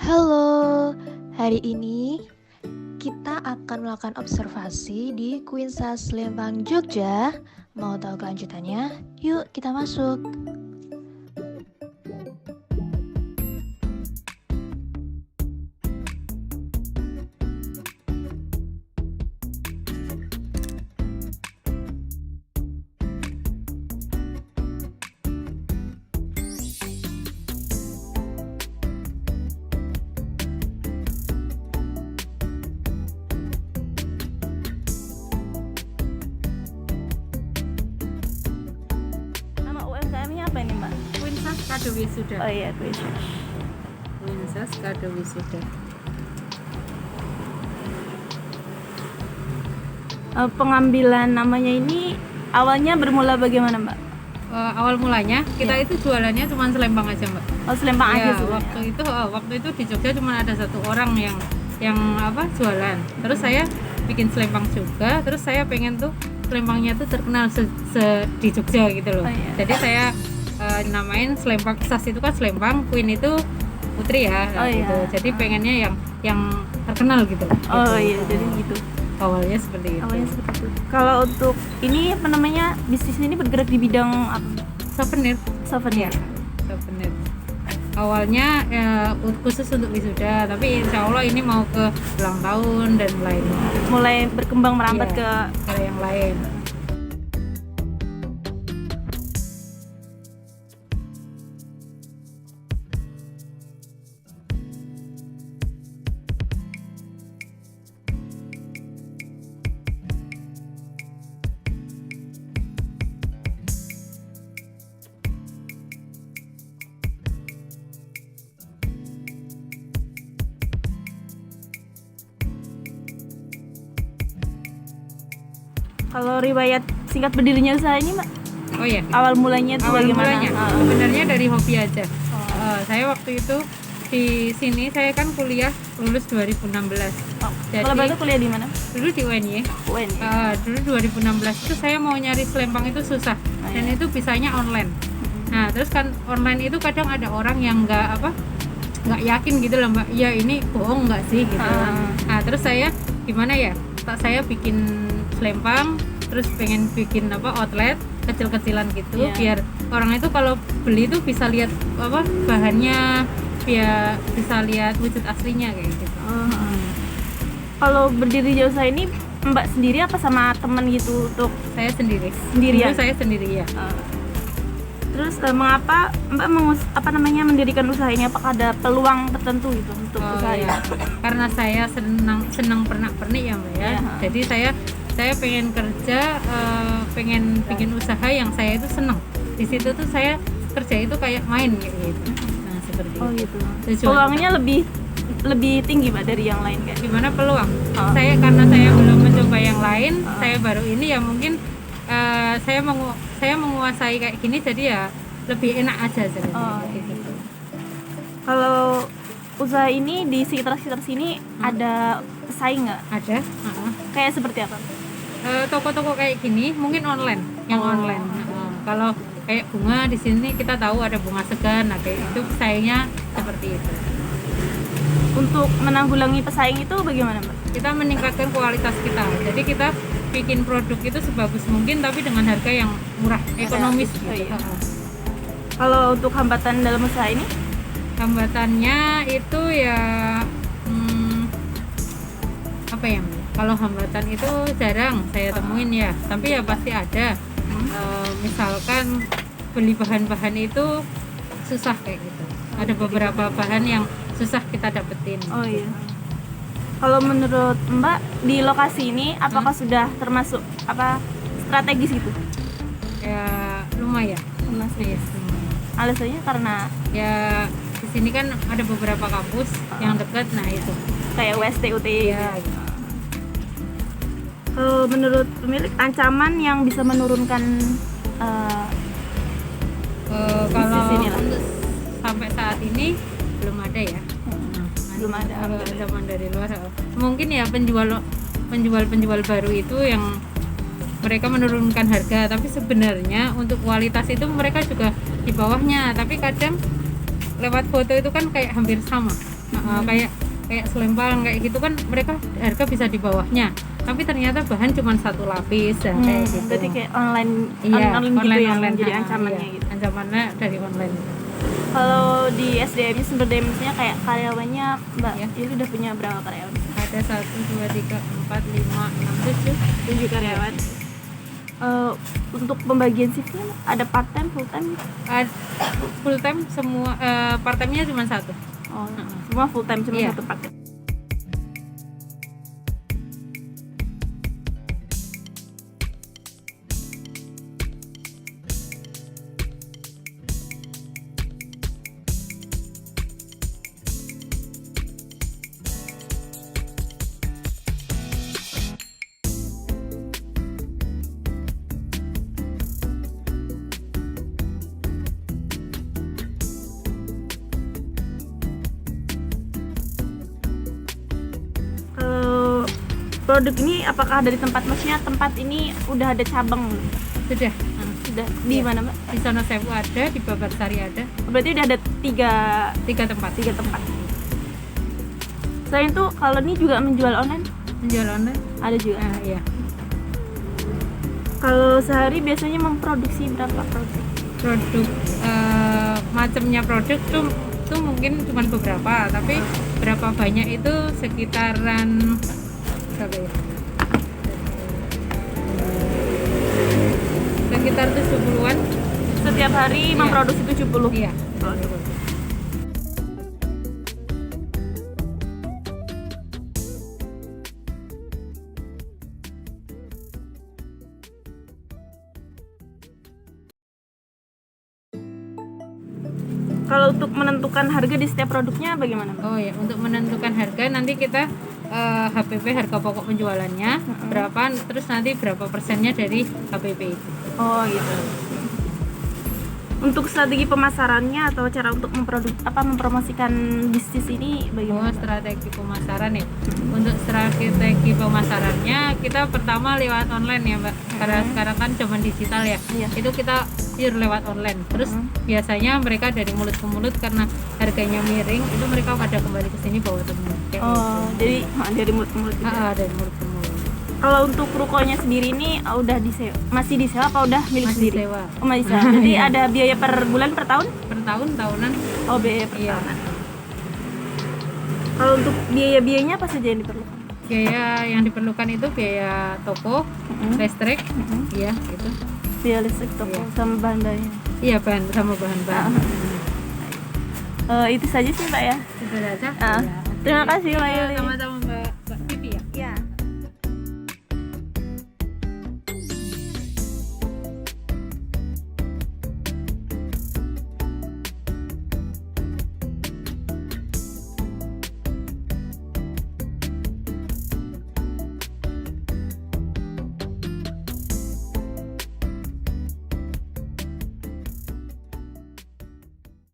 Halo, hari ini kita akan melakukan observasi di Queensas Lembang, Jogja. Mau tahu kelanjutannya? Yuk kita masuk. Nama UMKM-nya apa ini, Mbak? Queensas Kado Wisuda. Oh iya, Queensas. Queensas Kado Wisuda. Pengambilan namanya ini awalnya bermula bagaimana, Mbak? Awal mulanya kita Ya. itu jualannya cuma selempang aja, Mbak. Oh, selempang aja Ya, sebenarnya. waktu itu di Jogja cuma ada satu orang yang jualan. Terus saya bikin selempang juga. Terus saya pengen tuh selempangnya tuh terkenal di Jogja gitu loh. Oh, iya. Jadi saya namain selempang Sas itu kan selempang, Queen itu putri ya. Oh, gitu. iya. Jadi pengennya yang terkenal gitu. Oh Gitu. iya, jadi gitu. Awalnya seperti itu. Awalnya seperti itu. Kalau untuk ini apa namanya? Bisnis ini bergerak di bidang apa? Souvenir. Souvenir. Souvenir. Awalnya khusus untuk wisuda, tapi insya Allah ini mau ke ulang tahun dan lainnya. Mulai berkembang merambat Iya, ke ke yang lain. kalau riwayat singkat berdirinya usaha ini, Mbak. Oh ya, Awal mulanya itu awal bagaimana? mulanya Ah. sebenarnya dari hobi aja. Saya waktu itu di sini saya kan kuliah lulus 2016. Oh. Jadi- Kalau Mbak tuh kuliah di mana? Dulu di UNY. UN. Dulu 2016 itu saya mau nyari selempang itu susah dan iya. itu bisanya online. Nah terus kan online itu kadang ada orang yang nggak yakin gitu loh, Mbak. Ya ini bohong nggak sih gitu. Nah terus saya gimana ya? Saya bikin selempang, terus pengen bikin outlet kecil-kecilan gitu, Iya. biar orang itu kalau beli itu bisa lihat bahannya, biar bisa lihat wujud aslinya kayak gitu. Kalau berdiri di usaha ini Mbak sendiri apa sama temen gitu untuk Saya sendiri. Sendirian? Dulu saya sendiri ya. terus mengapa Mbak mendirikan usaha ini? Apakah ada peluang tertentu gitu untuk usaha ini? Iya. Karena saya senang pernak-pernik ya, Mbak ya. Iya. Jadi saya pengen kerja, pengen bikin usaha yang saya itu senang. Di situ tuh saya kerja itu kayak main kayak gitu. Nah, seperti Oh itu. gitu. Tujuan Peluangnya lebih tinggi Mbak dari yang lain kayak. Gimana peluang? Oh. Karena saya belum mencoba yang lain, saya baru ini ya mungkin saya menguasai kayak gini jadi ya lebih enak aja sebenarnya. Oh, gitu. Kalau usaha ini di sekitar sini ada pesaing nggak? Ada. Kayak seperti apa? Toko-toko kayak gini mungkin online, yang Oh. online. Kalau kayak bunga di sini kita tahu ada bunga segar, nah kayak itu pesaingnya seperti itu. Untuk menanggulangi pesaing itu bagaimana Mbak? Kita meningkatkan kualitas kita, jadi kita bikin produk itu sebagus mungkin tapi dengan harga yang murah, ekonomis. Oh, Gitu. iya. Kalau untuk hambatan dalam usaha ini? Hambatannya itu ya apa ya? Mbak? Kalau hambatan itu jarang saya temuin ya, tapi ya pasti ada. Misalkan beli bahan-bahan itu susah kayak gitu. Ada beberapa bahan yang susah kita dapetin. Oh iya. Kalau menurut Mbak di lokasi ini apakah sudah termasuk strategis gitu? Ya lumayan. Termasuk. Yes. Alasannya karena Ya di sini kan ada beberapa kampus yang dekat, nah itu. kayak UST, UTI. Ya, gitu. Kalau menurut pemilik ancaman yang bisa menurunkan Kalau sini lah. untuk sampai saat ini belum ada ya. Belum ada. Kalau ancaman dari luar, mungkin ya penjual baru itu yang mereka menurunkan harga, tapi sebenarnya untuk kualitas itu mereka juga di bawahnya, tapi kadang lewat foto itu kan kayak hampir sama. Kayak selempang kayak gitu kan mereka harga bisa di bawahnya, tapi ternyata bahan cuma satu lapis ya, kayak gitu. Berarti kayak online Iya, online gitu ya, online jadi ancamannya iya. gitu. Ancamannya dari online. Kalau di SDM-nya sumber daya manusianya kayak karyawannya Mbak, Iya. itu udah punya berapa karyawan? Ada 1, 2, 3, 4, 5, 6, 7. 7 karyawan. Untuk pembagian shiftnya ada part time, full time? Full time semua, part time-nya cuma satu. Oh, semua full time, cuma Iya. satu paket. Kalau produk ini apakah dari tempat, maksudnya tempat ini udah ada cabang? Sudah. Sudah di Iya. mana Mbak? Di Sono Sewu ada, di Babarsari ada. Berarti udah ada tiga 3 tempat. tempat. Selain itu kalau ini juga menjual online? Menjual online. Ada juga. Iya. Kalau sehari biasanya memproduksi berapa produk? Produk macamnya produk tuh mungkin cuma beberapa, tapi berapa banyak itu sekitaran berapa ya? Sekitar 70-an. Setiap hari Iya. memproduksi 70 Iya. produk. Kalau untuk menentukan harga di setiap produknya bagaimana Mbak? Oh ya, untuk menentukan harga nanti kita HPP, harga pokok penjualannya berapa, terus nanti berapa persennya dari HPP itu. Oh gitu. Untuk strategi pemasarannya atau cara untuk mempromosikan bisnis ini Oh, bagaimana? strategi pemasaran ya. Untuk strategi pemasarannya kita pertama lewat online ya Mbak. Karena sekarang kan zaman digital ya. Iya. Itu kita pure lewat online. Terus biasanya mereka dari mulut ke mulut karena harganya miring, itu mereka pada kembali ke sini bawa temen. Kayak Oh, gitu. jadi dari mulut ke mulut gitu. Dari mulut ke mulut. Kalau untuk rukonya sendiri ini udah masih disewa apa udah milik Masih sendiri? sewa. Oh, masih sewa. Jadi ada biaya per bulan, per tahun? Per tahun, tahunan. Oh, biaya per Iya. tahun. Kalau untuk biaya-biayanya apa saja yang diperlukan? Biaya yang diperlukan itu biaya toko, listrik, iya gitu. Biaya listrik, toko, Iya. sama bahan-bahannya. Iya, bahan sama bahan-bahan. Itu saja sih Mbak ya. Itu saja. Ah, Iya. terima kasih Mbak Iya, Yuli. sama-sama.